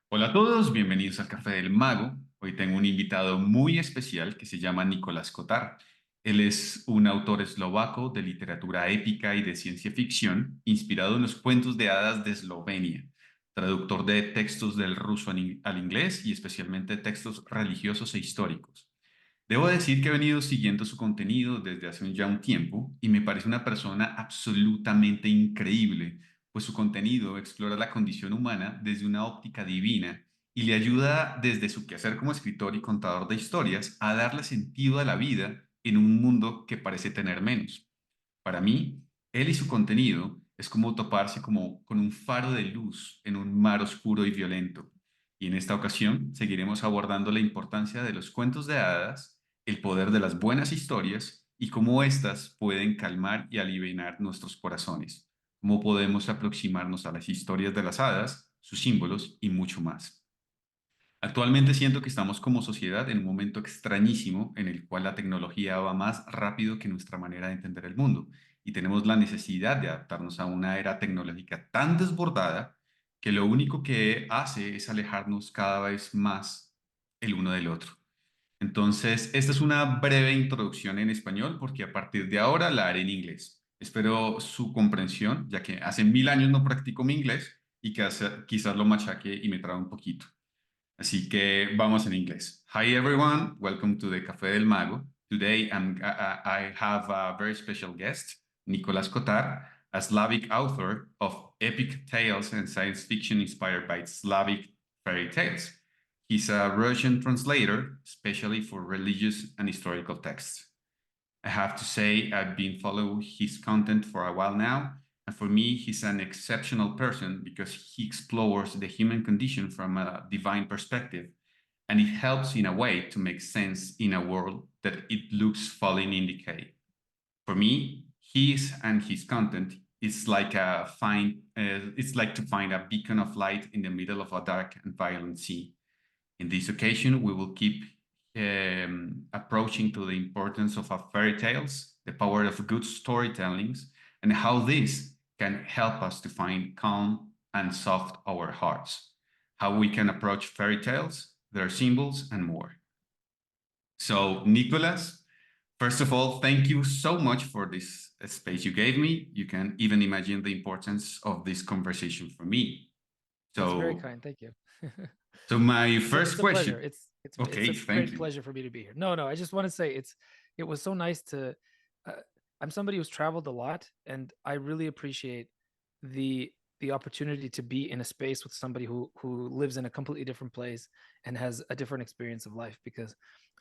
Hola a todos, bienvenidos al Café del Mago. Hoy tengo un invitado muy especial que se llama Nicolás Kotar. Él es un autor eslovaco de literatura épica y de ciencia ficción, inspirado en los cuentos de hadas de Eslovenia, traductor de textos del ruso al inglés y especialmente textos religiosos e históricos. Debo decir que he venido siguiendo su contenido desde hace ya un tiempo y me parece una persona absolutamente increíble, pues su contenido explora la condición humana desde una óptica divina y le ayuda desde su quehacer como escritor y contador de historias a darle sentido a la vida en un mundo que parece tener menos. Para mí, él y su contenido es como toparse como con un faro de luz en un mar oscuro y violento. Y en esta ocasión seguiremos abordando la importancia de los cuentos de hadas, el poder de las buenas historias y cómo éstas pueden calmar y aliviar nuestros corazones, cómo podemos aproximarnos a las historias de las hadas, sus símbolos y mucho más. Actualmente siento que estamos como sociedad en un momento extrañísimo en el cual la tecnología va más rápido que nuestra manera de entender el mundo y tenemos la necesidad de adaptarnos a una era tecnológica tan desbordada que lo único que hace es alejarnos cada vez más el uno del otro. Entonces, esta es una breve introducción en español porque a partir de ahora la haré en inglés. Espero su comprensión, ya que hace 1000 años no practico mi inglés y que quizás lo machaque y me trabe un poquito. Así que vamos en inglés. Hi everyone, welcome to the Café del Mago. Today I have a very special guest, Nicolás Kotar, a Slavic author of epic tales and science fiction inspired by Slavic fairy tales. He's a Russian translator, especially for religious and historical texts. I have to say, I've been following his content for a while now. And for me, he's an exceptional person because he explores the human condition from a divine perspective. And it helps in a way to make sense in a world that it looks falling in decay. For me, his and his content is like it's like to find a beacon of light in the middle of a dark and violent sea. In this occasion, we will keep approaching to the importance of fairy tales, the power of good storytellings, and how this can help us to find calm and soft our hearts, how we can approach fairy tales, their symbols, and more. So, Nicholas, first of all, thank you so much for this space you gave me. You can even imagine the importance of this conversation for me. That's very So, kind. Thank you. so my It's first a pleasure. question. It's Okay, a thank great you. pleasure for me to be here. No, I just want to say it was so nice to. Uh, I'm somebody who's traveled a lot, and I really appreciate the the opportunity to be in a space with somebody who lives in a completely different place and has a different experience of life. Because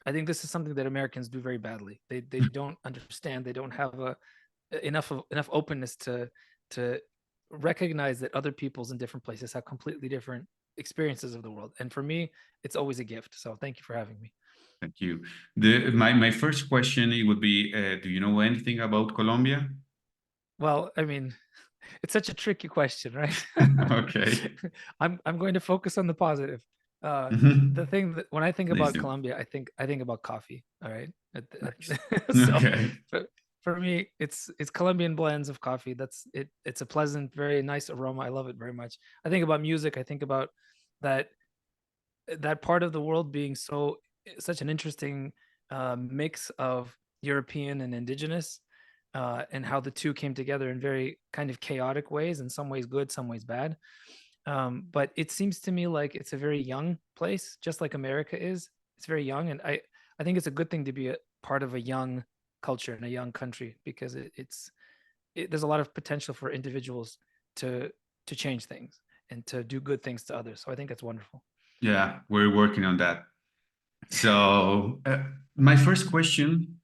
I think this is something that Americans do very badly. They don't understand. They don't have enough openness to recognize that other peoples in different places have completely different experiences of the world. And for me, it's always a gift. So thank you for having me. Thank you. My first question it would be, do you know anything about Colombia? Well, I mean, it's such a tricky question, right? Okay. I'm going to focus on the positive. Uh, the Mhm. thing that when I think Please about do. Colombia, I think about coffee. All right. Nice. So Okay. for me, it's Colombian blends of coffee. That's it. It's a pleasant, very nice aroma. I love it very much. I think about music. I think about that that part of the world being such an interesting mix of European and indigenous, and how the two came together in very kind of chaotic ways, in some ways good, some ways bad. But it seems to me like it's a very young place, just like America is. It's very young, and I think it's a good thing to be a part of a young culture in a young country because there's a lot of potential for individuals to to change things and to do good things to others. So I think that's wonderful. Yeah, we're working on that. So, my first question,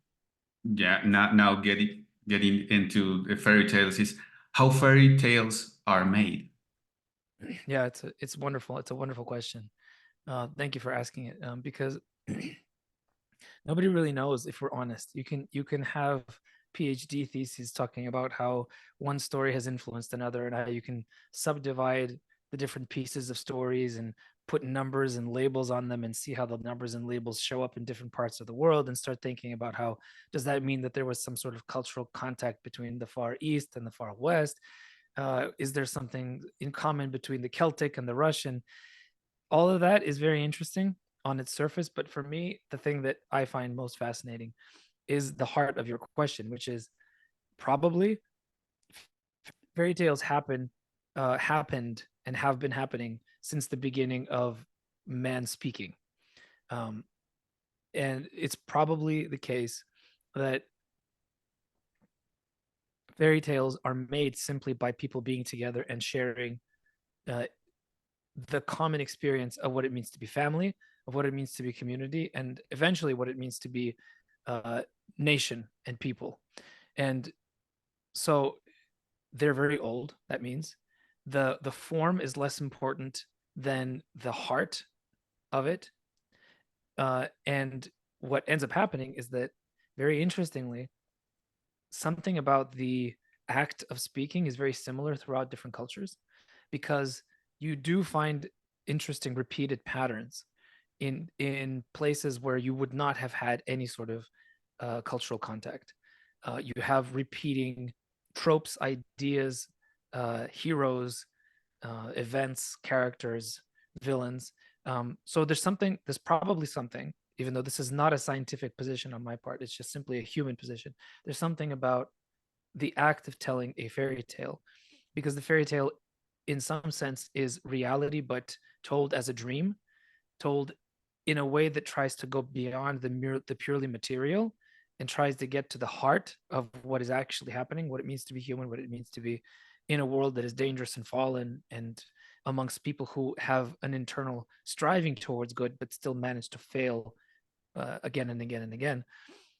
yeah, now getting into the fairy tales is how fairy tales are made. Yeah, it's wonderful. It's a wonderful question. Thank you for asking it, because nobody really knows if we're honest. You can have PhD theses talking about how one story has influenced another and how you can subdivide the different pieces of stories and put numbers and labels on them and see how the numbers and labels show up in different parts of the world and start thinking about how does that mean that there was some sort of cultural contact between the Far East and the Far West? Is there something in common between the Celtic and the Russian? all of that is very interesting on its surface, but for me, the thing that I find most fascinating is the heart of your question, which is probably fairy tales happened and have been happening since the beginning of man speaking. Um, and it's probably the case that fairy tales are made simply by people being together and sharing uh, the common experience of what it means to be family, of what it means to be community, and eventually what it means to be uh, nation and people. And so they're very old. That means the form is less important than the heart of it. And what ends up happening is that, very interestingly, something about the act of speaking is very similar throughout different cultures, because you do find interesting repeated patterns in places where you would not have had any sort of cultural contact. You have repeating tropes, ideas, heroes, events, characters, villains. So there's probably something, even though this is not a scientific position on my part, it's just simply a human position. There's something about the act of telling a fairy tale, because the fairy tale, in some sense, is reality, but told as a dream, told in a way that tries to go beyond the purely material and tries to get to the heart of what is actually happening, what it means to be human, what it means to be in a world that is dangerous and fallen, and amongst people who have an internal striving towards good but still manage to fail again and again and again.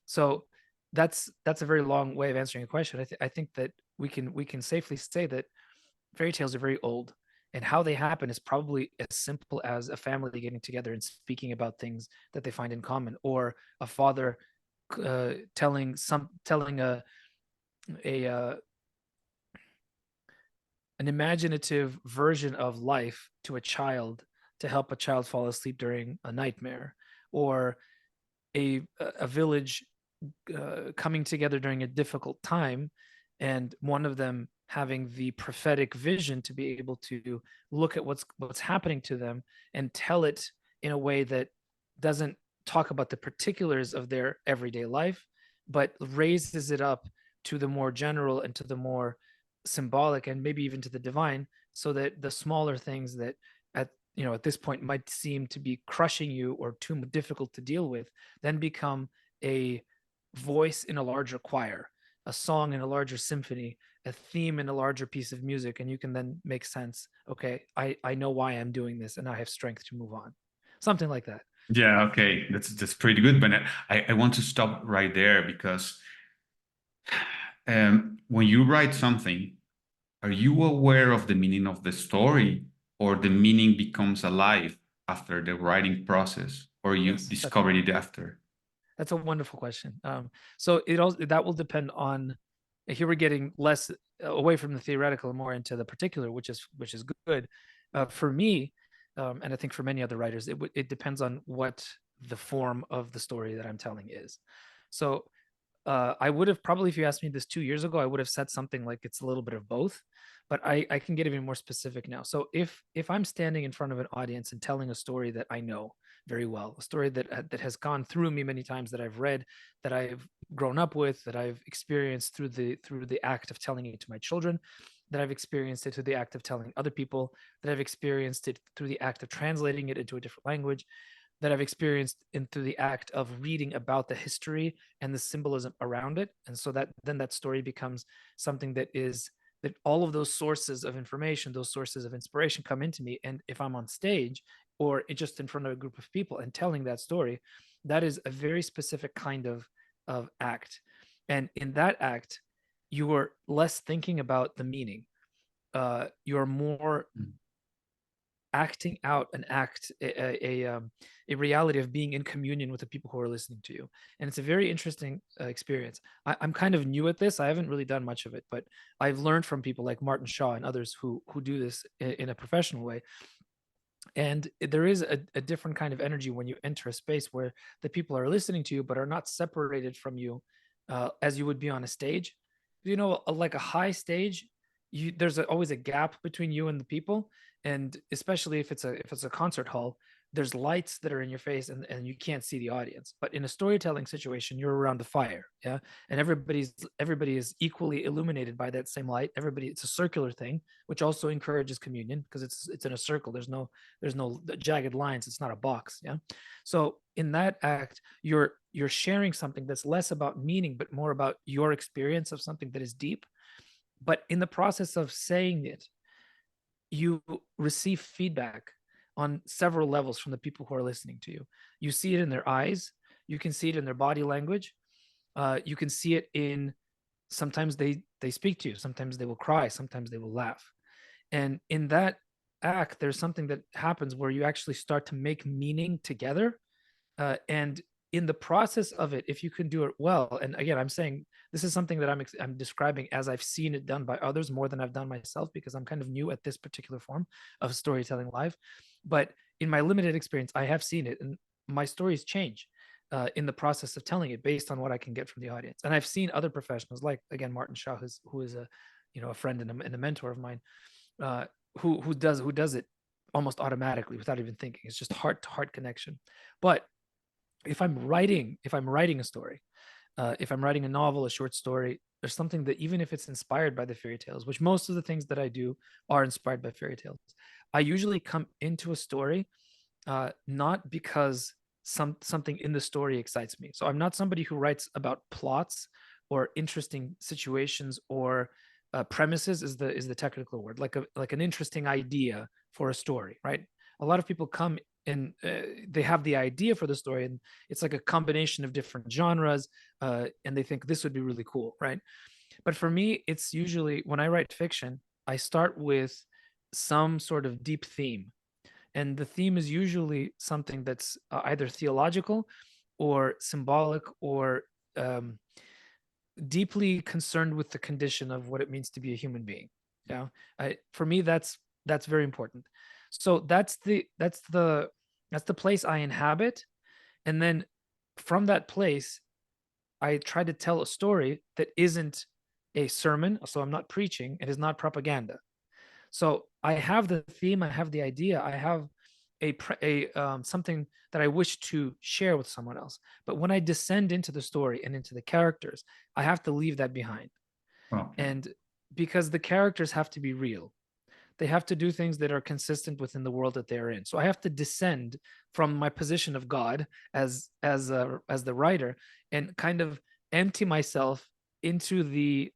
So that's a very long way of answering a question. I think that we can safely say that fairy tales are very old, and how they happen is probably as simple as a family getting together and speaking about things that they find in common, or a father telling a an imaginative version of life to a child to help a child fall asleep during a nightmare, or a village coming together during a difficult time, and one of them having the prophetic vision to be able to look at what's happening to them and tell it in a way that doesn't talk about the particulars of their everyday life, but raises it up to the more general and to the more symbolic and maybe even to the divine, so that the smaller things that at this point might seem to be crushing you or too difficult to deal with then become a voice in a larger choir, a song in a larger symphony, a theme in a larger piece of music, and you can then make sense. Okay, I know why I'm doing this, and I have strength to move on. Something like that. Yeah, okay, that's pretty good. But I want to stop right there because when you write something, are you aware of the meaning of the story, or the meaning becomes alive after the writing process, or you Yes, discover it after? that's a wonderful question. So it also that will depend on. Here we're getting less away from the theoretical and more into the particular, which is good. For me, and I think for many other writers, it depends on what the form of the story that I'm telling is. So I would have probably, if you asked me this 2 years ago, I would have said something like it's a little bit of both, but I can get even more specific now. So if I'm standing in front of an audience and telling a story that I know very well, a story that has gone through me many times, that I've read, that I've grown up with, that I've experienced through the act of telling it to my children, that I've experienced it through the act of telling other people, that I've experienced it through the act of translating it into a different language, that I've experienced in through the act of reading about the history and the symbolism around it. And so that then that story becomes something that all of those sources of information, those sources of inspiration come into me. And if I'm on stage or just in front of a group of people and telling that story, that is a very specific kind of act. And in that act, you are less thinking about the meaning. You're more Mm. acting out an act a reality of being in communion with the people who are listening to you, and it's a very interesting experience. I'm kind of new at this. I haven't really done much of it, but I've learned from people like Martin Shaw and others who do this in a professional way. And there is a different kind of energy when you enter a space where the people are listening to you but are not separated from you as you would be on a stage. Like a high stage, there's always a gap between you and the people, and especially if it's a concert hall, there's lights that are in your face, and you can't see the audience. But in a storytelling situation, you're around a fire, yeah, and everybody is equally illuminated by that same light. Everybody, it's a circular thing, which also encourages communion because it's in a circle. There's no jagged lines. It's not a box, yeah. So in that act, you're sharing something that's less about meaning but more about your experience of something that is deep. But in the process of saying it, you receive feedback on several levels from the people who are listening to you. You see it in their eyes, you can see it in their body language, you can see it in, sometimes they speak to you, sometimes they will cry, sometimes they will laugh. And in that act, there's something that happens where you actually start to make meaning together. And in the process of it, if you can do it well, and again, I'm saying this is something that I'm describing as I've seen it done by others more than I've done myself, because I'm kind of new at this particular form of storytelling live. But in my limited experience, I have seen it, and my stories change in the process of telling it based on what I can get from the audience. And I've seen other professionals, like again Martin Shaw, who is a, a friend and a mentor of mine, uh, who does it almost automatically without even thinking. It's just heart to heart connection. But if I'm writing a story, if I'm writing a novel, a short story, there's something that, even if it's inspired by the fairy tales, which most of the things that I do are inspired by fairy tales, I usually come into a story not because something in the story excites me. So I'm not somebody who writes about plots or interesting situations or premises is the technical word, like an interesting idea for a story, right? A lot of people come and they have the idea for the story, and it's like a combination of different genres, and they think this would be really cool, right? But for me, it's usually, when I write fiction, I start with some sort of deep theme, and the theme is usually something that's either theological or symbolic or um, deeply concerned with the condition of what it means to be a human being. Yeah, for me, that's very important. So that's the place I inhabit, and then from that place, I try to tell a story that isn't a sermon. So I'm not preaching. It is not propaganda. So I have the theme, I have the idea, I have a something that I wish to share with someone else. But when I descend into the story and into the characters, I have to leave that behind. Okay. And because the characters have to be real, they have to do things that are consistent within the world that they're in. So I have to descend from my position of God as the writer, and kind of empty myself into the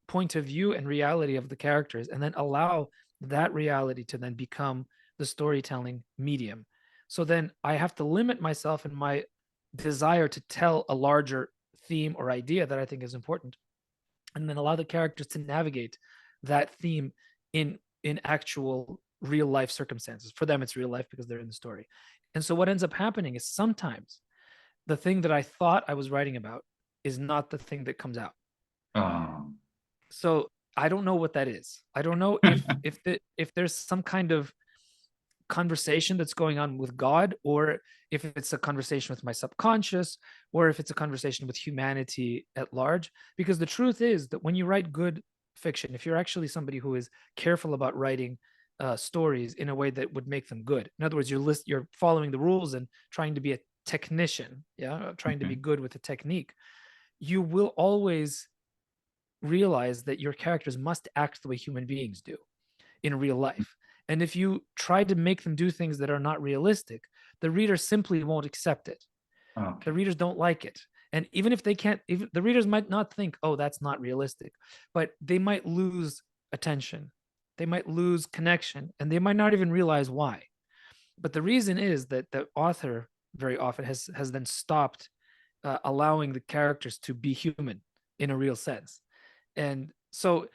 point of view and reality of the characters, and then allow that reality to then become the storytelling medium. So then I have to limit myself in my desire to tell a larger theme or idea that I think is important, and then allow the characters to navigate that theme in actual real life circumstances. For them, it's real life because they're in the story. And so what ends up happening is sometimes the thing that I thought I was writing about is not the thing that comes out. Um, So I don't know what that is. I don't know if there's some kind of conversation that's going on with God, or if it's a conversation with my subconscious, or if it's a conversation with humanity at large. Because the truth is that when you write good fiction, if you're actually somebody who is careful about writing stories in a way that would make them good, in other words, you're following the rules and trying to be a technician, yeah, trying to be okay. good with the technique, you will always realize that your characters must act the way human beings do in real life. And if you try to make them do things that are not realistic, the reader simply won't accept it. The Okay. readers don't like it. And even if they can't, even the readers might not think, oh, that's not realistic, but they might lose attention. They might lose connection, and they might not even realize why. But the reason is that the author very often has then stopped allowing the characters to be human in a real sense. And so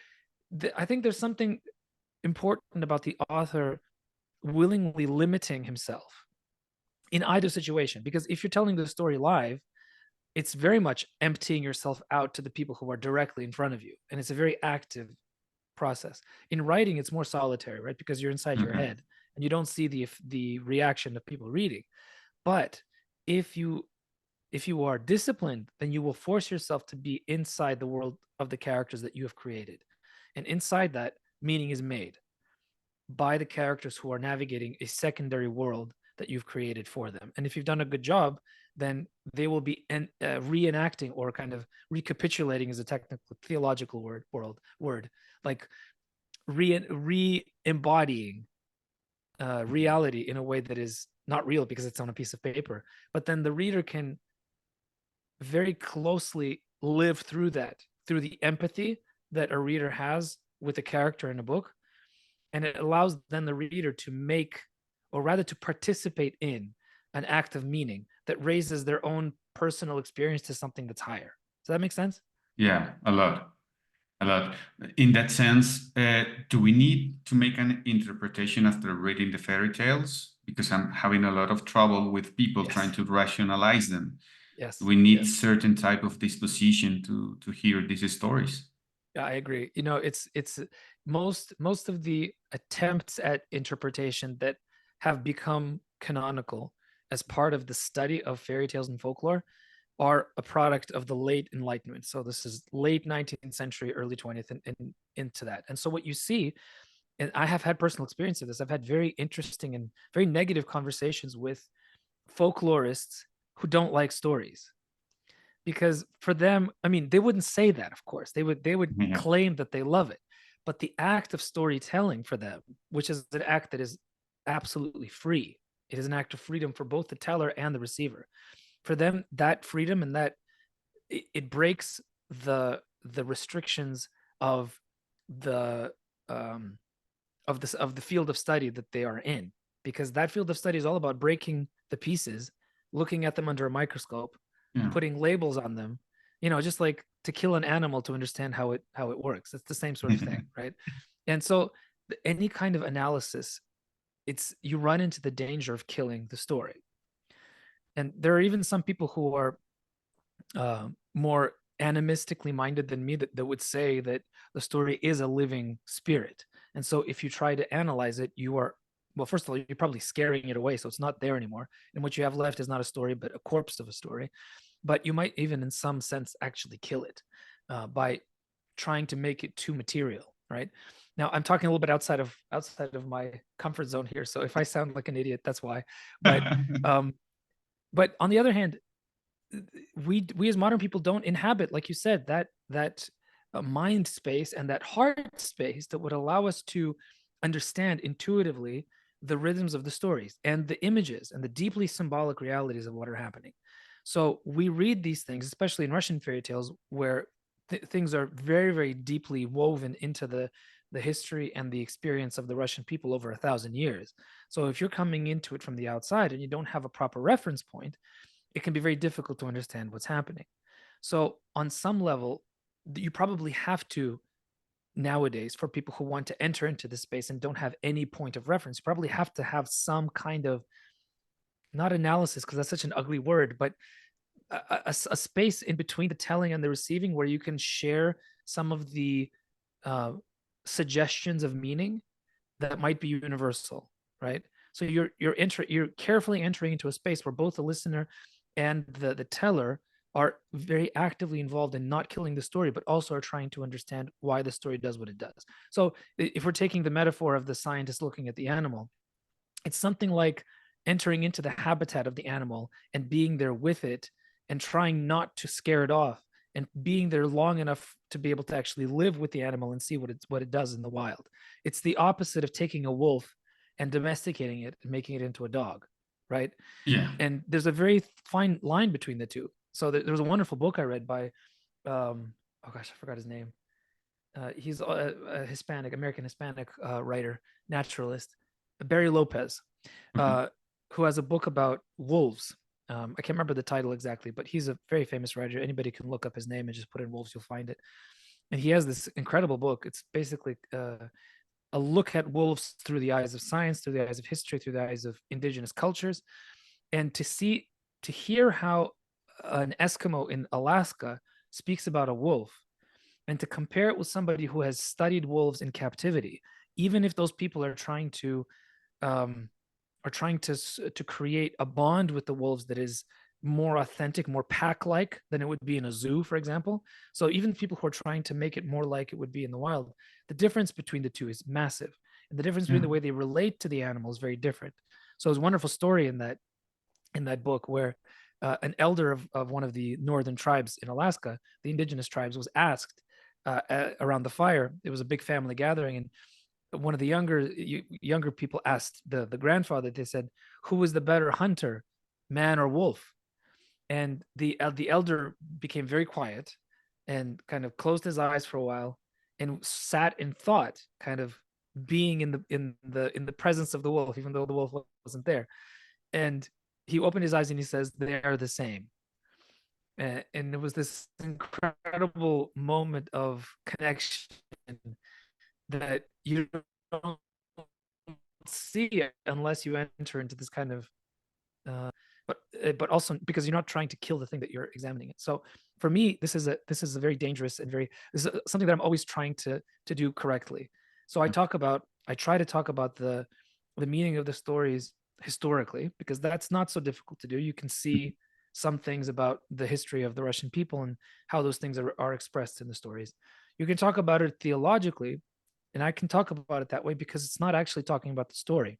I think there's something important about the author willingly limiting himself in either situation. Because if you're telling the story live, it's very much emptying yourself out to the people who are directly in front of you. And it's a very active process. In writing, it's more solitary, right? Because you're inside your Mhm. head and you don't see the reaction of people reading. But if you are disciplined, then you will force yourself to be inside the world of the characters that you have created. And inside that, meaning is made by the characters who are navigating a secondary world that you've created for them. And if you've done a good job, then they will be reenacting, or kind of recapitulating is a technical theological word, like re-embodying reality in a way that is not real because it's on a piece of paper. But then the reader can very closely live through that, through the empathy that a reader has with a character in a book. And it allows then the reader to make, or rather to participate in, an act of meaning that raises their own personal experience to something that's higher. Does that make sense? Yeah, a lot. A lot. In that sense, do we need to make an interpretation after reading the fairy tales? Because I'm having a lot of trouble with people trying Yes. to rationalize them. Do Yes. we need Yes. certain type of disposition to hear these stories? Yeah, I agree. It's most of the attempts at interpretation that have become canonical as part of the study of fairy tales and folklore are a product of the late Enlightenment. So this is late 19th century, early 20th, and into that. And so what you see, and I have had personal experience of this, I've had very interesting and very negative conversations with folklorists who don't like stories, because for them, I mean, they wouldn't say that, of course. They would Yeah. claim that they love it, but the act of storytelling for them, which is an act that is absolutely free, it is an act of freedom for both the teller and the receiver. For them, that freedom and that it breaks the restrictions of the um, of the field of study that they are in, because that field of study is all about breaking the pieces, looking at them under a microscope, Yeah. putting labels on them, just like to kill an animal to understand how it works. It's the same sort of thing, right? And so any kind of analysis, it's you run into the danger of killing the story. And there are even some people who are more animistically minded than me that would say that the story is a living spirit. And so if you try to analyze it, you are, well, first of all, you're probably scaring it away. So it's not there anymore. And what you have left is not a story, but a corpse of a story. But you might even, in some sense, actually kill it by trying to make it too material, right? Now I'm talking a little bit outside of my comfort zone here. So if I sound like an idiot, that's why. But um, but on the other hand, we as modern people don't inhabit, like you said, that mind space and that heart space that would allow us to understand intuitively the rhythms of the stories and the images and the deeply symbolic realities of what are happening. So we read these things, especially in Russian fairy tales, where things are very, very deeply woven into the history and the experience of the Russian people over 1,000 years. So if you're coming into it from the outside and you don't have a proper reference point, it can be very difficult to understand what's happening. So, on some level, you probably have to nowadays, for people who want to enter into this space and don't have any point of reference, you probably have to have some kind of, not analysis, because that's such an ugly word, but a space in between the telling and the receiving where you can share some of the uh, suggestions of meaning that might be universal, right? So you're carefully entering into a space where both the listener and the teller are very actively involved in not killing the story, but also are trying to understand why the story does what it does. So if we're taking the metaphor of the scientist looking at the animal, it's something like entering into the habitat of the animal and being there with it and trying not to scare it off, and being there long enough to be able to actually live with the animal and see what it does in the wild. It's the opposite of taking a wolf and domesticating it and making it into a dog, right? Yeah. And there's a very fine line between the two. So there was a wonderful book I read by oh gosh, I forgot his name. He's a Hispanic, American Hispanic writer, naturalist, Barry Lopez, Okay. uh, who has a book about wolves. I can't remember the title exactly, but he's a very famous writer. Anybody can look up his name and just put in wolves, you'll find it. And he has this incredible book. It's basically a look at wolves through the eyes of science, through the eyes of history, through the eyes of indigenous cultures, and to hear how an Eskimo in Alaska speaks about a wolf, and to compare it with somebody who has studied wolves in captivity, even if those people um, are trying to create a bond with the wolves that is more authentic, more pack-like than it would be in a zoo, for example. So even people who are trying to make it more like it would be in the wild, the difference between the two is massive, and the difference between Yeah. the way they relate to the animal is very different. So it's a wonderful story in that book where an elder of one of the northern tribes in Alaska, the indigenous tribes, was asked around the fire. It was a big family gathering, and one of the younger people asked the grandfather. They said, "Who was the better hunter, man or wolf?" And the elder became very quiet and kind of closed his eyes for a while and sat in thought, kind of being in the presence of the wolf, even though the wolf wasn't there. And he opened his eyes and he says, "They are the same." And it was this incredible moment of connection that you don't see it unless you enter into this kind of uh, but also because you're not trying to kill the thing that you're examining it. So for me, this is a very dangerous and very this is something that I'm always trying to do correctly. So I try to talk about the meaning of the stories historically, because that's not so difficult to do. You can see some things about the history of the Russian people and how those things are expressed in the stories. You can talk about it theologically, and I can talk about it that way because it's not actually talking about the story.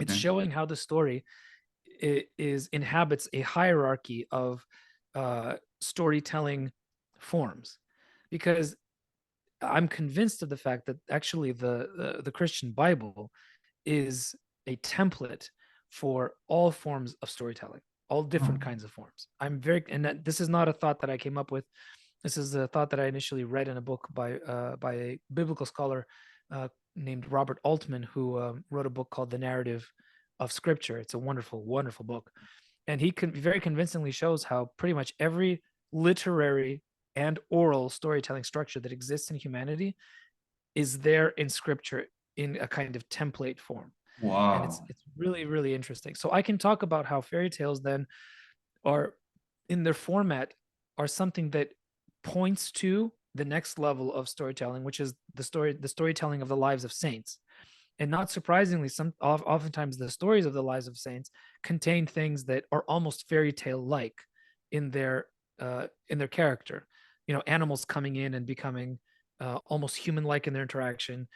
It's Okay. showing how the story inhabits a hierarchy of storytelling forms, because I'm convinced of the fact that actually the Christian Bible is a template for all forms of storytelling, all Oh. different kinds of forms. This is not a thought that I came up with. This is a thought that I initially read in a book by a biblical scholar named Robert Altman, who wrote a book called The Narrative of Scripture. It's a wonderful, wonderful book, and very convincingly shows how pretty much every literary and oral storytelling structure that exists in humanity is there in Scripture in a kind of template form. And it's Wow. it's really, really interesting. So I can talk about how fairy tales then are, in their format, are something that points to the next level of storytelling, which is the storytelling of the lives of saints. And not surprisingly, oftentimes the stories of the lives of saints contain things that are almost fairy tale like in their character. Animals coming in and becoming almost human like in their interaction,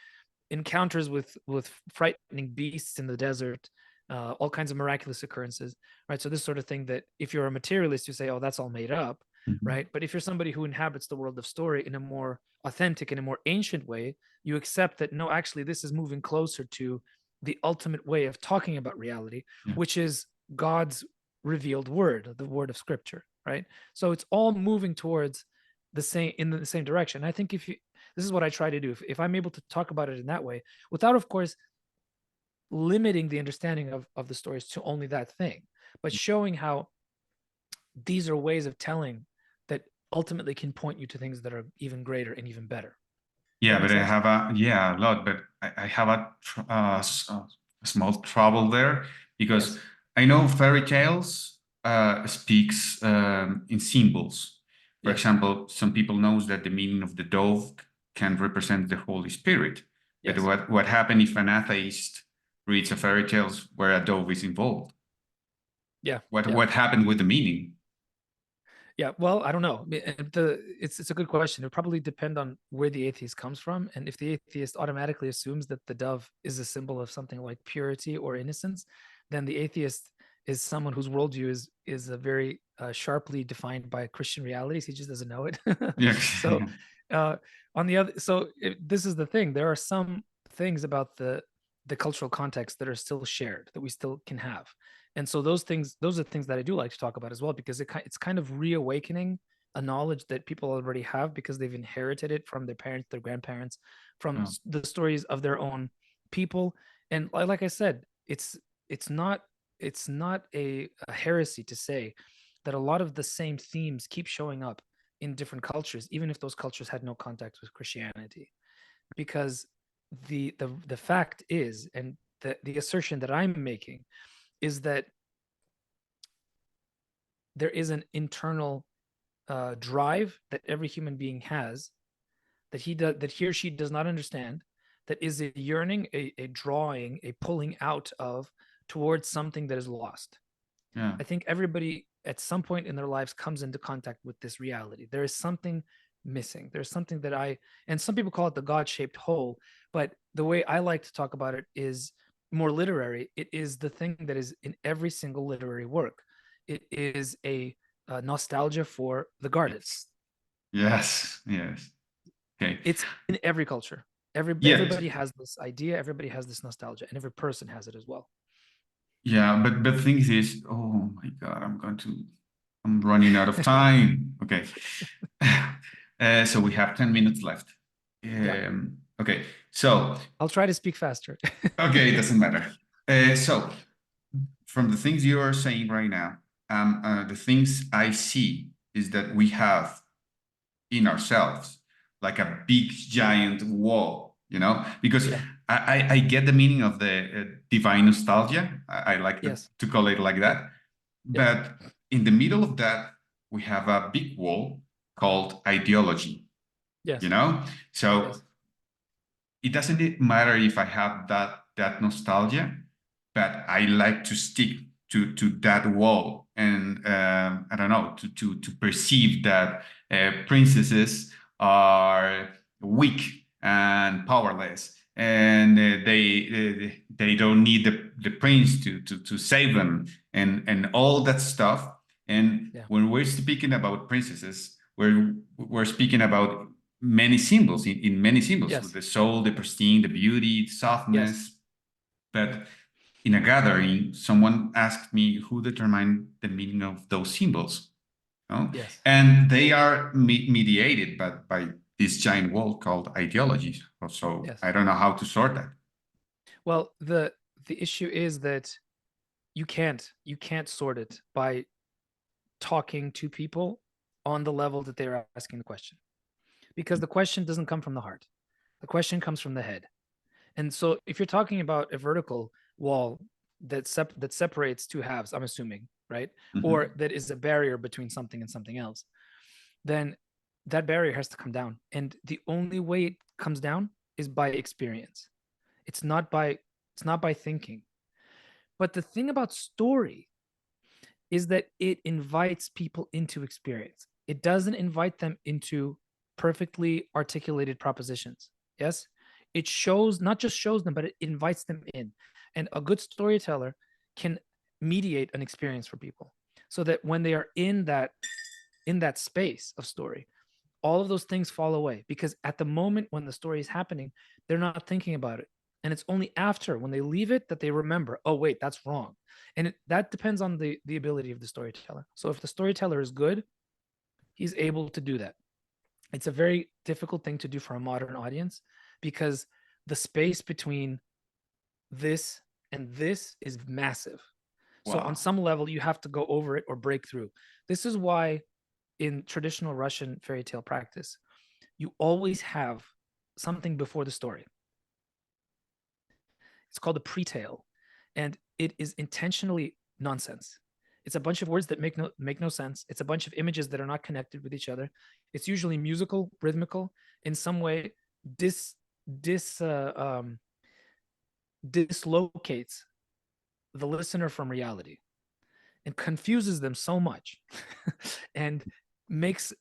encounters with frightening beasts in the desert, all kinds of miraculous occurrences, right? So this sort of thing that if you're a materialist, you say, "Oh, that's all made up," Mhm. right? But if you're somebody who inhabits the world of story in a more authentic and a more ancient way, you accept that no, actually, this is moving closer to the ultimate way of talking about reality, Yeah. which is God's revealed word, the word of Scripture, right? So it's all moving towards the same direction. I think if you this is what I try to do. If I'm able to talk about it in that way, without, of course, limiting the understanding of the stories to only that thing, but showing how these are ways of telling that ultimately can point you to things that are even greater and even better. Does that Yeah, make but I sense? have a lot, but I have a small trouble there because Yes. I know fairy tales speaks in symbols. For Yes. example, some people knows that the meaning of the dove can represent the Holy Spirit. But Yes. what happens if an atheist reads a fairy tales where a dove is involved? Yeah. What Yeah. what happened with the meaning? Yeah, well, I don't know. It's a good question. It would probably depend on where the atheist comes from, and if the atheist automatically assumes that the dove is a symbol of something like purity or innocence, then the atheist is someone whose worldview is a very sharply defined by Christian realities. He just doesn't know it. Yeah. So, uh, this is the thing. There are some things about the cultural context that are still shared that we still can have, and so those are things that I do like to talk about as well, because it's kind of reawakening a knowledge that people already have because they've inherited it from their parents, their grandparents, from Oh, the stories of their own people. And like I said, it's not it's not a heresy to say that a lot of the same themes keep showing up in different cultures, even if those cultures had no contact with Christianity. Because the fact is, and the assertion that I'm making is that there is an internal drive that every human being has, that he or she does not understand, that is a yearning, a drawing, a pulling out of towards something that is lost. yeah. I think everybody at some point in their lives comes into contact with this reality. There is something missing. There's something that and some people call it the God-shaped hole, but the way I like to talk about it is more literary. It is the thing that is in every single literary work. It is a nostalgia for the garden. Yes. Yes. Yes. Okay. It's in every culture. Yes. Everybody has this idea, everybody has this nostalgia, and every person has it as well. Yeah, but the thing is, oh my God, I'm running out of time. Okay. So we have 10 minutes left. Yeah. Okay. So, I'll try to speak faster. okay, it doesn't matter. So from the things you are saying right now, the things I see is that we have in ourselves like a big giant wall, because Yeah. I get the meaning of the divine nostalgia. I like Yes. to call it like that. Yeah. But in the middle of that, we have a big wall called ideology, you Yes. know? So Yes. it doesn't matter if I have that nostalgia, but I like to stick to that wall, and I don't know, to perceive that princesses are weak and powerless, and they don't need the prince to save them, and all that stuff. And Yeah. when we're speaking about princesses, we're speaking about many symbols, in many symbols, Yes. the soul, the pristine, the beauty, the Yes. softness. But in a gathering, someone asked me who determined the meaning of those symbols, Yes. and they are mediated by this giant wall called ideology. So Yes. I don't know how to sort that. Well, the issue is that you can't sort it by talking to people on the level that they're asking the question, because the question doesn't come from the heart. The question comes from the head. And so if you're talking about a vertical wall that separates two halves, I'm assuming, right? Or Mhm. that is a barrier between something and something else, then that barrier has to come down. And the only way it comes down is by experience. It's not by it's not by thinking. But the thing about story is that it invites people into experience. It doesn't invite them into perfectly articulated propositions. Yes? It shows, not just shows them, but it invites them in. And a good storyteller can mediate an experience for people so that when they are in that space of story, all of those things fall away, because at the moment when the story is happening, they're not thinking about it. And it's only after, when they leave it, that they remember, oh wait, that's wrong. And that depends on the ability of the storyteller. So if the storyteller is good, he's able to do that. It's a very difficult thing to do for a modern audience, because the space between this and this is massive. So on Wow. some level, you have to go over it or break through. This is why in traditional Russian fairy tale practice, you always have something before the story. It's called a pre-tale, and it is intentionally nonsense. It's a bunch of words that make no sense. It's a bunch of images that are not connected with each other. It's usually musical, rhythmical, in some way dis dis dislocates the listener from reality and confuses them so much and makes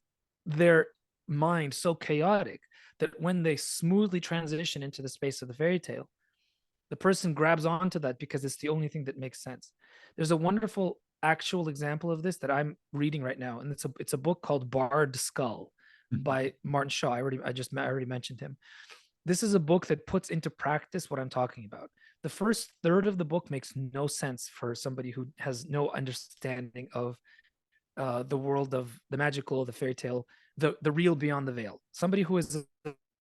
their mind so chaotic that when they smoothly transition into the space of the fairy tale, the person grabs onto that because it's the only thing that makes sense. There's a wonderful actual example of this that I'm reading right now, and it's a book called Bard Skull Mhm. by Martin Shaw. I already mentioned him. This is a book that puts into practice what I'm talking about. The first third of the book makes no sense for somebody who has no understanding of the world of the magical, the fairy tale, the real beyond the veil. Somebody who is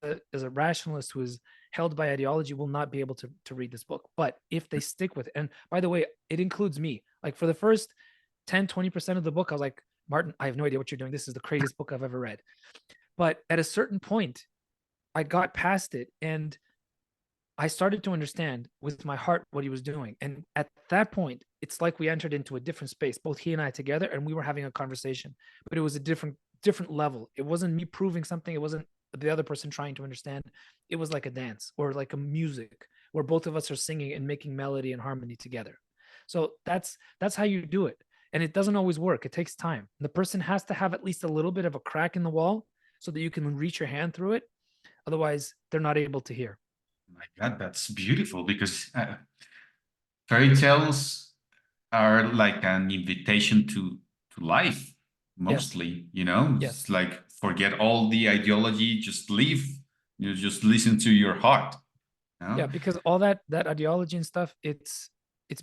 a rationalist who is held by ideology will not be able to read this book. But if they stick with it, and by the way, it includes me. Like for the first 10-20% of the book, I was like, Martin, I have no idea what you're doing. This is the craziest book I've ever read. But at a certain point, I got past it and I started to understand with my heart what he was doing. And at that point, it's like we entered into a different space, both he and I together, and we were having a conversation. But it was a different level. It wasn't me proving something. It wasn't the other person trying to understand. It was like a dance or like a music where both of us are singing and making melody and harmony together. So that's how you do it. And it doesn't always work. It takes time. The person has to have at least a little bit of a crack in the wall so that you can reach your hand through it. Otherwise, they're not able to hear. My God, that's beautiful because fairy tales are like an invitation to life, Yes, mostly. You know, yes. it's like forget all the ideology, just live. You know, just listen to your heart. You know? Yeah, because all that ideology and stuff, it's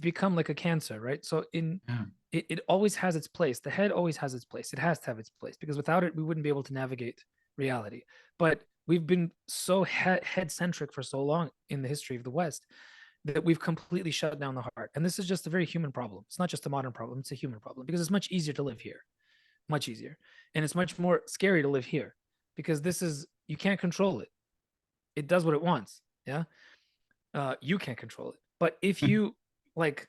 become like a cancer, right? So Yeah. it always has its place. The head always has its place. It has to have its place because without it, we wouldn't be able to navigate reality. But we've been so head centric for so long in the history of the West that we've completely shut down the heart. And this is just a very human problem. It's not just a modern problem, it's a human problem because it's much easier to live here, much easier. And it's much more scary to live here because this is, you can't control it. It does what it wants. Yeah. You can't control it. But if you like,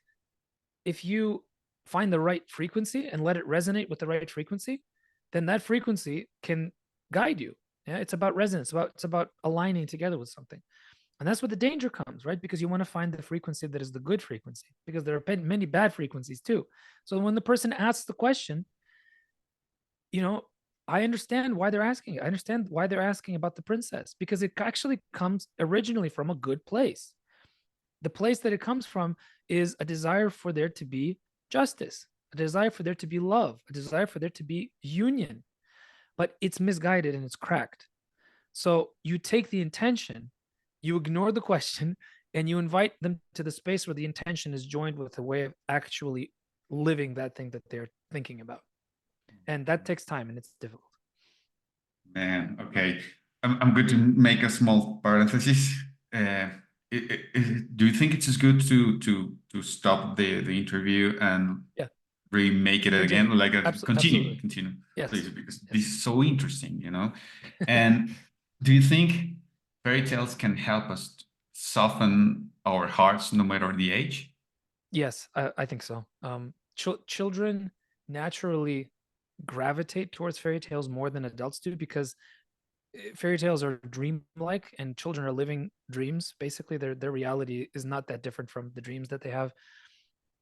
if you find the right frequency and let it resonate with the right frequency, then that frequency can guide you. Yeah, it's about resonance. It's about aligning together with something, and that's where the danger comes, right? Because you want to find the frequency that is the good frequency, because there are many bad frequencies too. So when the person asks the question, you know, I understand why they're asking. I understand why they're asking about the princess because it actually comes originally from a good place. The place that it comes from is a desire for there to be justice, a desire for there to be love, a desire for there to be union, but it's misguided and it's cracked. So you take the intention, you ignore the question, and you invite them to the space where the intention is joined with a way of actually living that thing that they're thinking about. And that takes time and it's difficult. Man, okay. I'm going to make a small parenthesis. Uh, do you think it's as good to stop the interview and Yeah, remake it continue. again? Like Absolutely. continue, Yes. please, because this Yes. is so interesting, you know. And do you think fairy tales can help us soften our hearts no matter the age? Yes, I think so. Children naturally gravitate towards fairy tales more than adults do because fairy tales are dreamlike and children are living dreams. Basically, their reality is not that different from the dreams that they have.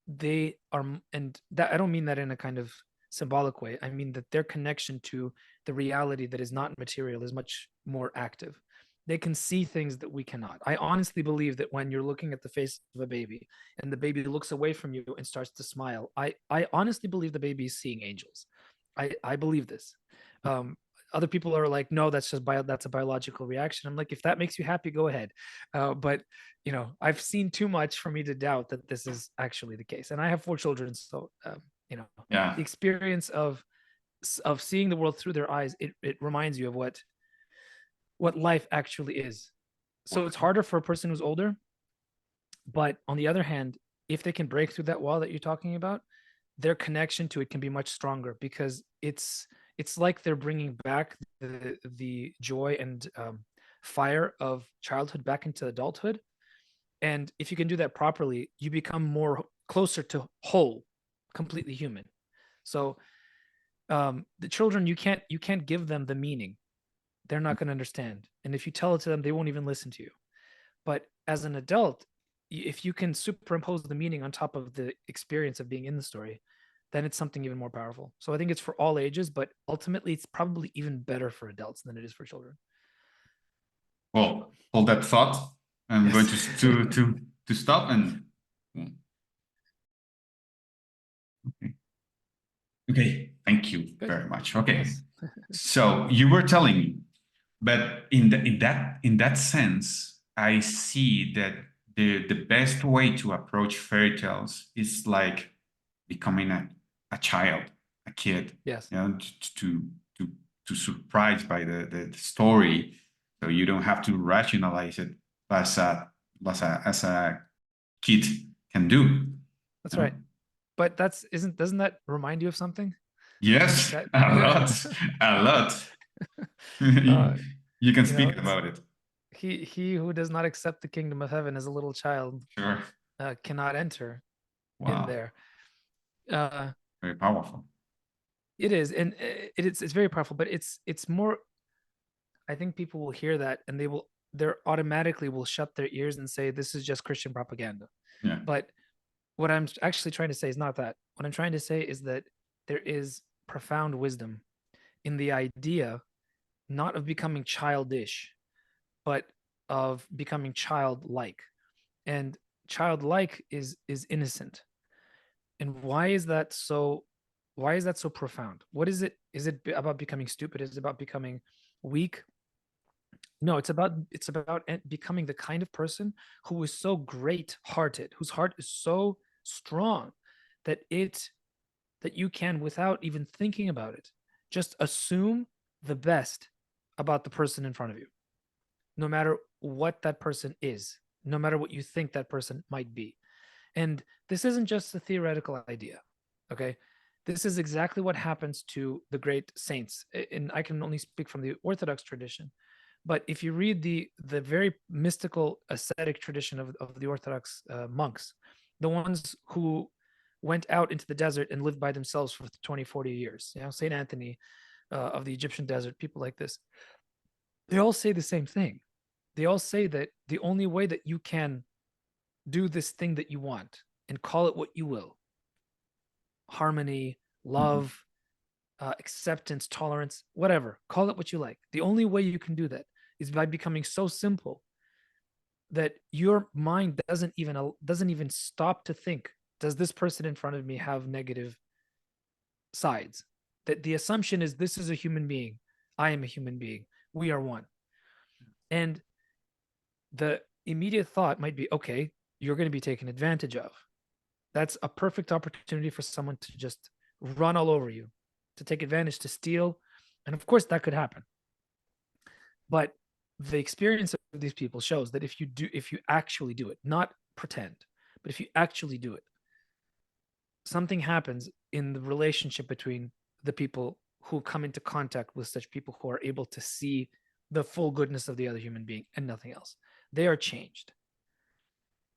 They are, and that I don't mean that in a kind of symbolic way. I mean that their connection to the reality that is not material is much more active. They can see things that we cannot. I honestly believe that when you're looking at the face of a baby and the baby looks away from you and starts to smile, I honestly believe the baby is seeing angels. I believe this. Um, Other people are like, no, that's just that's a biological reaction. I'm like, if that makes you happy, go ahead. But I've seen too much for me to doubt that this is actually the case. And I have 4 children, so the Yeah. experience of seeing the world through their eyes, it reminds you of what life actually is. So it's harder for a person who's older, but on the other hand, if they can break through that wall that you're talking about, their connection to it can be much stronger because it's like they're bringing back the joy and fire of childhood back into adulthood. And if you can do that properly, you become more closer to whole, completely human. So the children, you can't give them the meaning. They're not going to understand, and if you tell it to them, they won't even listen to you. But as an adult, if you can superimpose the meaning on top of the experience of being in the story, then it's something even more powerful. So I think it's for all ages, but ultimately it's probably even better for adults than it is for children. Well, hold that thought. I'm going Yes. to stop and okay. Okay, thank you Good. very much. Okay, Yes. so you were telling me, but in that sense, I see that the best way to approach fairy tales is like becoming a child, a kid, Yes. you know, to to surprise by the story, so you don't have to rationalize it as a kid can do. You That's know? right. But doesn't that remind you of something? Yes, That a lot, a lot. uh, You can speak it's about it. he who does not accept the kingdom of heaven as a little child Sure. cannot enter in Wow. there. Uh, Very powerful. it is, and it's very powerful. But it's more. I think people will hear that and they're automatically will shut their ears and say this is just Christian propaganda. Yeah. But what I'm actually trying to say is not that. What I'm trying to say is that there is profound wisdom in the idea not of becoming childish, but of becoming childlike. And childlike is innocent. And why is that so profound? What is it? Is it about becoming stupid? Is it about becoming weak? No, it's about becoming the kind of person who is so great-hearted, whose heart is so strong that you can, without even thinking about it, just assume the best about the person in front of you, no matter what that person is, no matter what you think that person might be. And this isn't just a theoretical idea, okay? This is exactly what happens to the great saints. And I can only speak from the Orthodox tradition. But if you read the very mystical ascetic tradition of the Orthodox monks, the ones who went out into the desert and lived by themselves for 20, 40 years, St. Anthony of the Egyptian desert, people like this, they all say the same thing. They all say that the only way that you can do this thing that you want and call it what you will, harmony, Mhm. love, acceptance, tolerance, whatever, call it what you like. The only way you can do that is by becoming so simple that your mind doesn't even stop to think, does this person in front of me have negative sides? That the assumption is, this is a human being, I am a human being, we are one. And the immediate thought might be, okay, you're going to be taken advantage of. That's a perfect opportunity for someone to just run all over you, to take advantage, to steal. And of course, that could happen. But the experience of these people shows that if you actually do it, not pretend, but if you actually do it, something happens in the relationship between the people who come into contact with such people, who are able to see the full goodness of the other human being and nothing else. They are changed.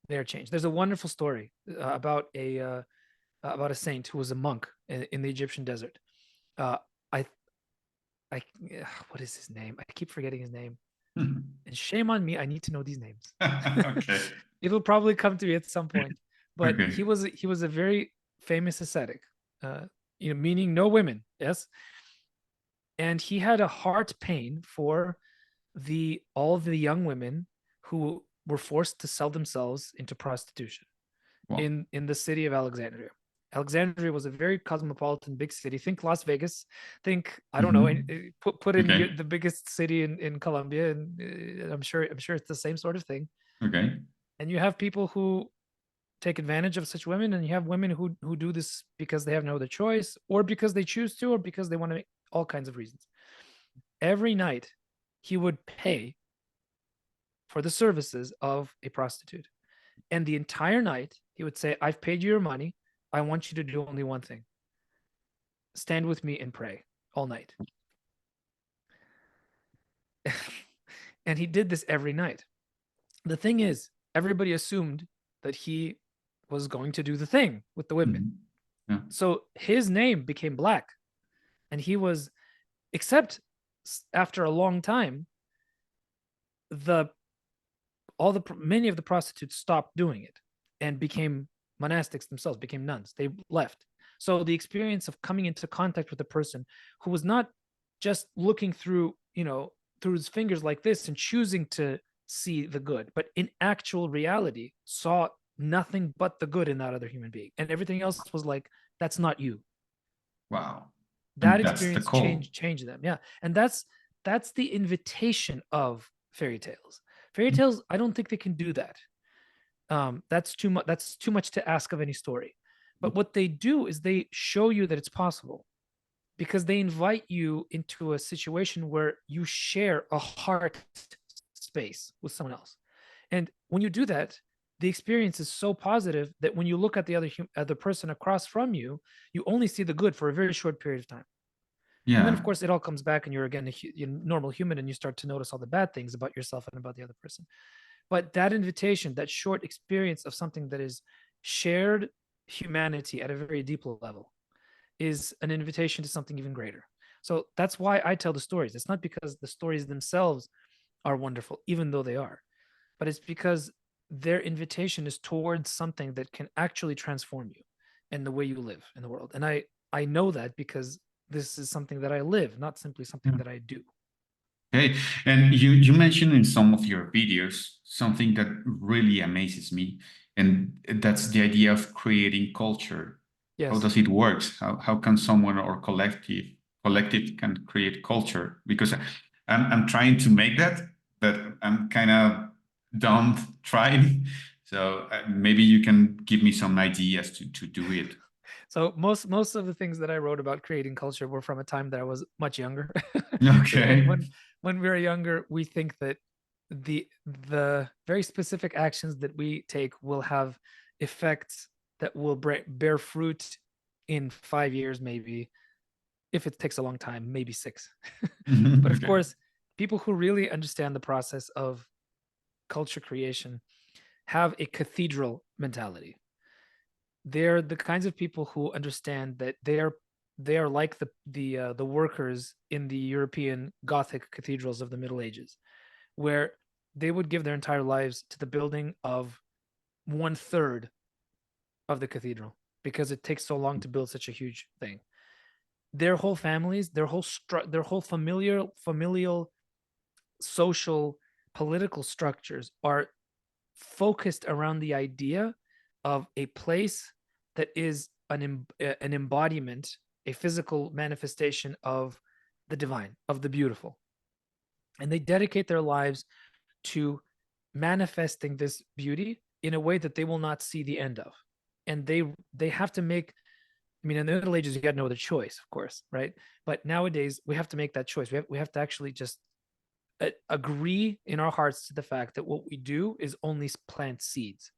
They are changed. There's a wonderful story about a saint who was a monk in the Egyptian desert. Uh, I, I, what is his name? I keep forgetting his name. Mhm. And shame on me, I need to know these names. Okay. It'll probably come to me at some point. But Okay. he was a very famous ascetic, uh, meaning no women. Yes, and he had a heart pain for the all the young women who were forced to sell themselves into prostitution Well, in the city of Alexandria. Alexandria was a very cosmopolitan big city. Think Las Vegas. Think, I don't know. mhm. Put in Okay. the biggest city in Colombia, and I'm sure it's the same sort of thing. Okay. And you have people who take advantage of such women, and you have women who do this because they have no other choice, or because they choose to, or because they want to make all kinds of reasons. Every night, he would pay for the services of a prostitute. And the entire night, he would say, I've paid you your money. I want you to do only one thing: stand with me and pray all night. And he did this every night. The thing is, everybody assumed that he was going to do the thing with the women. Mhm. Yeah. So his name became Black. And he was, except after a long time, the all the many of the prostitutes stopped doing it and became monastics themselves, became nuns. They left. So the experience of coming into contact with a person who was not just looking through his fingers like this and choosing to see the good, but in actual reality saw nothing but the good in that other human being, and everything else was like, that's not you. Wow. That And that's the experience call. changed them. Yeah, and that's the invitation of fairy tales. Fairy tales, I don't think they can do that. That's too much to ask of any story. But what they do is they show you that it's possible, because they invite you into a situation where you share a heart space with someone else. And when you do that, the experience is so positive that when you look at the person across from you, you only see the good for a very short period of time. And then, of Yeah. course, it all comes back, and you're again a normal human, and you start to notice all the bad things about yourself and about the other person. But that invitation, that short experience of something that is shared humanity at a very deep level, is an invitation to something even greater. So that's why I tell the stories. It's not because the stories themselves are wonderful, even though they are, but it's because their invitation is towards something that can actually transform you and the way you live in the world. And I know that because this is something that I live, not simply something Yeah. that I do. Okay, and you mentioned in some of your videos something that really amazes me, and that's the idea of creating culture. How Yes. does it work? How can someone or collective can create culture? Because I'm trying to make that, but I'm kind of done trying. So maybe you can give me some ideas to do it. So most of the things that I wrote about creating culture were from a time that I was much younger. Because Okay. when we were younger, we think that the very specific actions that we take will have effects that will bear fruit in 5 years, maybe, if it takes a long time, maybe six. But of Okay. course, people who really understand the process of culture creation have a cathedral mentality. They're the kinds of people who understand that they are like the workers in the European Gothic cathedrals of the Middle Ages, where they would give their entire lives to the building of 1/3 of the cathedral because it takes so long to build such a huge thing. Their whole families, their whole familial, social, political structures are focused around the idea of a place that is an embodiment, a physical manifestation of the divine, of the beautiful. And they dedicate their lives to manifesting this beauty in a way that they will not see the end of. And they have to make, I mean, in the Middle Ages, you had no other choice, of course, right? But nowadays, we have to make that choice. We have to actually just agree in our hearts to the fact that what we do is only plant seeds,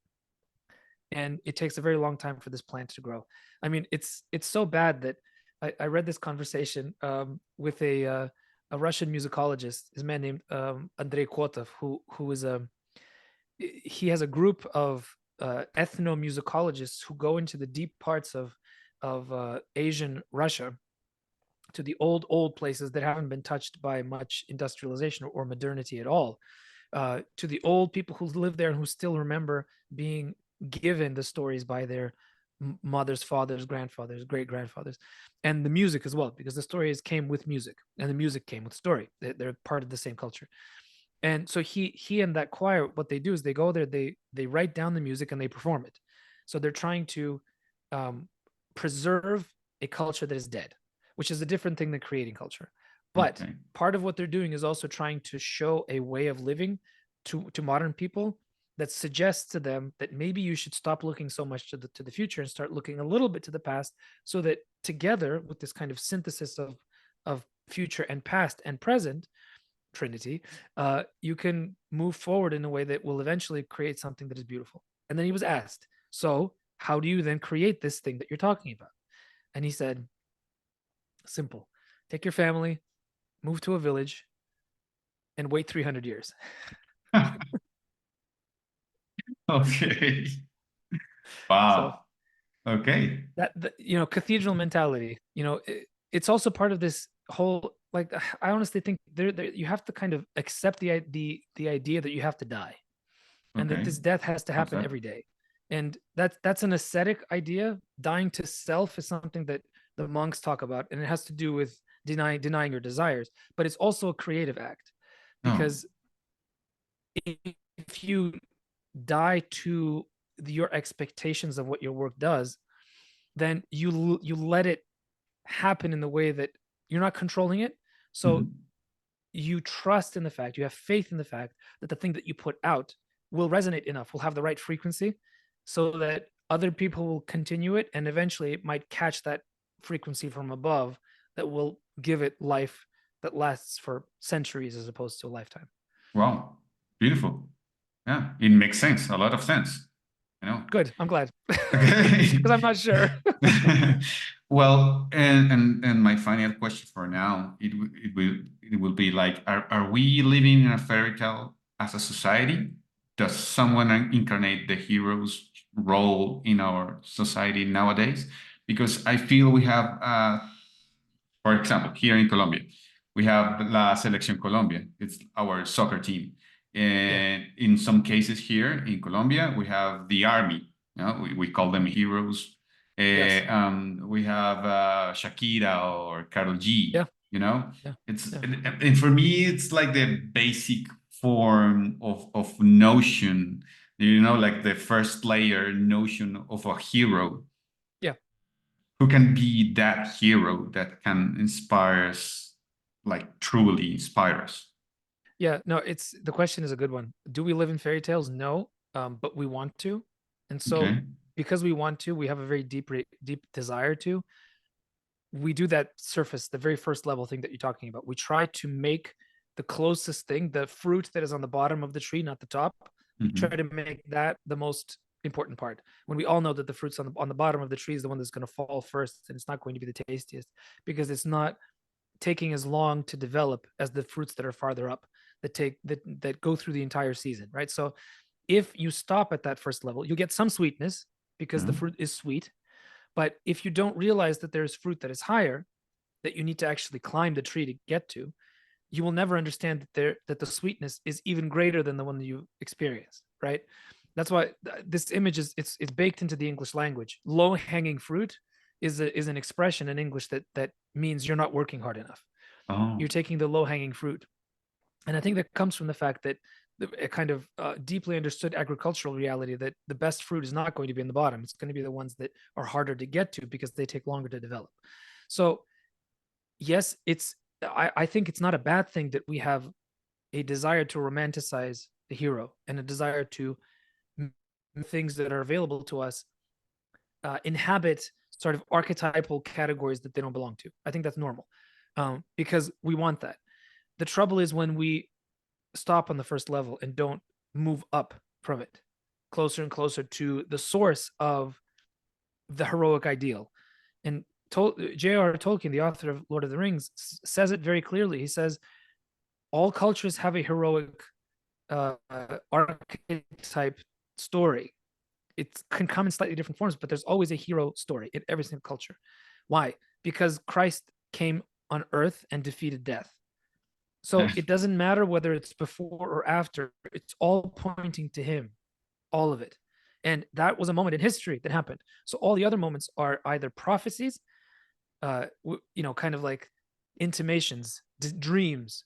and it takes a very long time for this plant to grow. I mean, it's so bad that I read this conversation with a Russian musicologist, his man named Andrei Kotov, who is a he has a group of ethnomusicologists who go into the deep parts of Asian Russia, to the old places that haven't been touched by much industrialization or modernity at all, to the old people who live there and who still remember being given the stories by their mothers, fathers, grandfathers, great grandfathers, and the music as well, because the stories came with music and the music came with story. They're part of the same culture. And so he and that choir, what they do is they go there, they write down the music and they perform it. So they're trying to um, preserve a culture that is dead, which is a different thing than creating culture. But Okay. part of what they're doing is also trying to show a way of living to modern people that suggests to them that maybe you should stop looking so much to the future and start looking a little bit to the past, so that together with this kind of synthesis of future and past and present trinity, you can move forward in a way that will eventually create something that is beautiful. And then he was asked, so how do you then create this thing that you're talking about? And he said, simple. Take your family, move to a village, and wait 300 years. Okay. So Wow. Okay. cathedral mentality, it's also part of this whole, like, I honestly think there you have to kind of accept the idea that you have to die, and that Okay. this death has to What's happen that? every day. And that's an ascetic idea. Dying to self is something that the monks talk about, and it has to do with denying your desires, but it's also a creative act, No. because if you die to your expectations of what your work does, then you let it happen in the way that you're not controlling it. So Mhm. you trust in the fact, you have faith in the fact that the thing that you put out will resonate enough, will have the right frequency, so that other people will continue it, and eventually it might catch that frequency from above that will give it life that lasts for centuries as opposed to a lifetime. Wow. Beautiful. Yeah. It makes sense. A lot of sense. You know. Good, I'm glad. Okay. Because I'm not sure. Well, and my final question for now, it will be like, are we living in a fairy tale as a society? Does someone incarnate the hero's role in our society nowadays? Because I feel we have for example, here in Colombia, we have La Selección Colombia. It's our soccer team. Yeah. And in some cases here in Colombia, we have the army. You know, we call them heroes. Yes. We have Shakira or Karol Yeah. G. you know? Yeah. It's Yeah. and for me, it's like the basic form of notion, you know, like the first layer notion of a hero. Yeah. Who can be that hero that can inspire us, like truly inspire us? Yeah, no, it's the question is a good one. Do we live in fairy tales? No, but we want to. And so Okay. because we want to, we have a very deep desire to. We do that surface, the very first level thing that you're talking about. We try to make the closest thing, the fruit that is on the bottom of the tree, not the top. We try Mhm. to make that the most important part. When we all know that the fruits on the bottom of the tree is the one that's going to fall first, and it's not going to be the tastiest because it's not taking as long to develop as the fruits that are farther up that go through the entire season, right? So if you stop at that first level, you get some sweetness because the Yeah. fruit is sweet. But if you don't realize that there's fruit that is higher, that you need to actually climb the tree to get to, you will never understand that the sweetness is even greater than the one that you experienced, right? That's why this image it's baked into the English language. Low hanging fruit is an expression in English that means you're not working hard enough. Oh. You're taking the low hanging fruit, and I think that comes from the fact that a kind of deeply understood agricultural reality that the best fruit is not going to be in the bottom. It's going to be the ones that are harder to get to because they take longer to develop. So yes, I think it's not a bad thing that we have a desire to romanticize the hero and a desire to things that are available to us inhabit sort of archetypal categories that they don't belong to. I think that's normal because we want that. The trouble is when we stop on the first level and don't move up from it, closer and closer to the source of the heroic ideal. And J.R. Tolkien, the author of Lord of the Rings, says it very clearly. He says all cultures have a heroic archetype story. It can come in slightly different forms, but there's always a hero story in every single culture. Why? Because Christ came on earth and defeated death. So it doesn't matter whether it's before or after, it's all pointing to him, all of it. And that was a moment in history that happened. So all the other moments are either prophecies, kind of like intimations, dreams,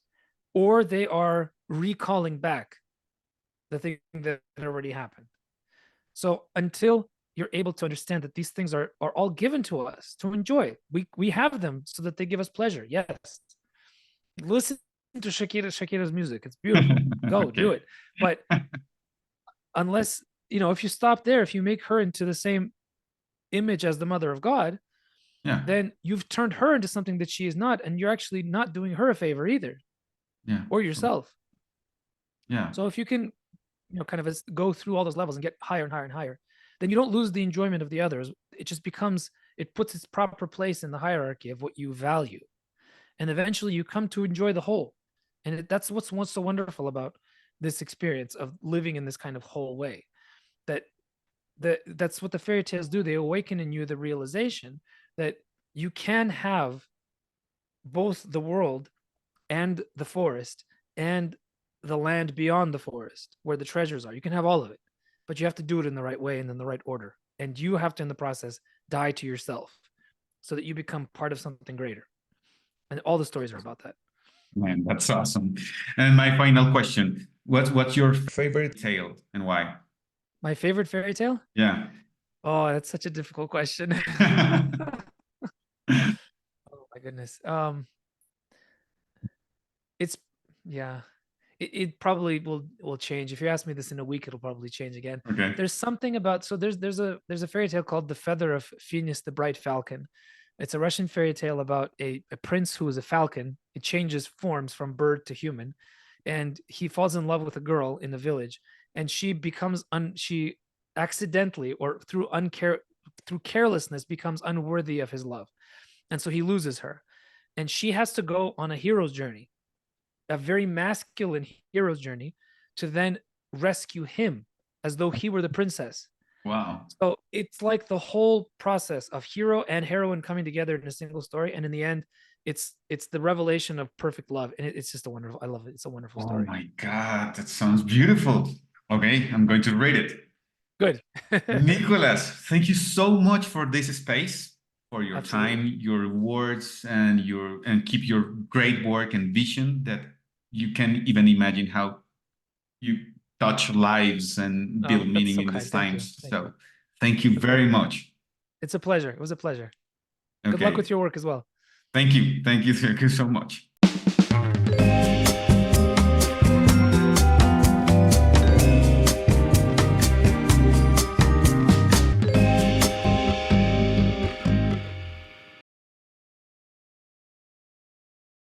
or they are recalling back the thing that already happened. So until you're able to understand that these things are all given to us to enjoy, we have them so that they give us pleasure. Yes, listen to Shakira's music. It's beautiful. Go do Okay. it. But unless, if you stop there, if you make her into the same image as the mother of God, Yeah. then you've turned her into something that she is not, and you're actually not doing her a favor either, Yeah. or True. yourself. Yeah. So if you can, kind of go through all those levels and get higher and higher and higher, then you don't lose the enjoyment of the others. It just becomes, it puts its proper place in the hierarchy of what you value. And eventually you come to enjoy the whole. And that's what's so wonderful about this experience of living in this kind of whole way. That that's what the fairy tales do. They awaken in you the realization that you can have both the world and the forest and the land beyond the forest where the treasures are. You can have all of it, but you have to do it in the right way and in the right order. And you have to, in the process, die to yourself so that you become part of something greater. And all the stories are about that. Man, that's awesome. And my final question: what's your favorite tale and why? My favorite fairy tale? Yeah. Oh, that's such a difficult question. Oh my goodness. It's yeah. It probably will change. If you ask me this in a week, it'll probably change again. Okay. There's something about there's a fairy tale called The Feather of Phineas the Bright Falcon. It's a Russian fairy tale about a prince who is a falcon. It changes forms from bird to human, and he falls in love with a girl in the village, and she accidentally or through carelessness becomes unworthy of his love, and so he loses her, and she has to go on a hero's journey, a very masculine hero's journey, to then rescue him as though he were the princess. Wow. So it's like the whole process of hero and heroine coming together in a single story, and in the end, it's the revelation of perfect love, and it's just a wonderful. I love it. It's a wonderful Oh story. my God, that sounds beautiful. Okay, I'm going to read it. Good. Nicholas, thank you so much for this space. for your Absolutely. time, your words, and keep your great work and vision that you can even imagine how you touch lives and build That's meaning so in these kind. Thank you. times. Thank you. So thank you That's very very kind. much. It's a pleasure. It was a pleasure. Good luck Okay. with your work as well. Thank you. Thank you. Thank you so much.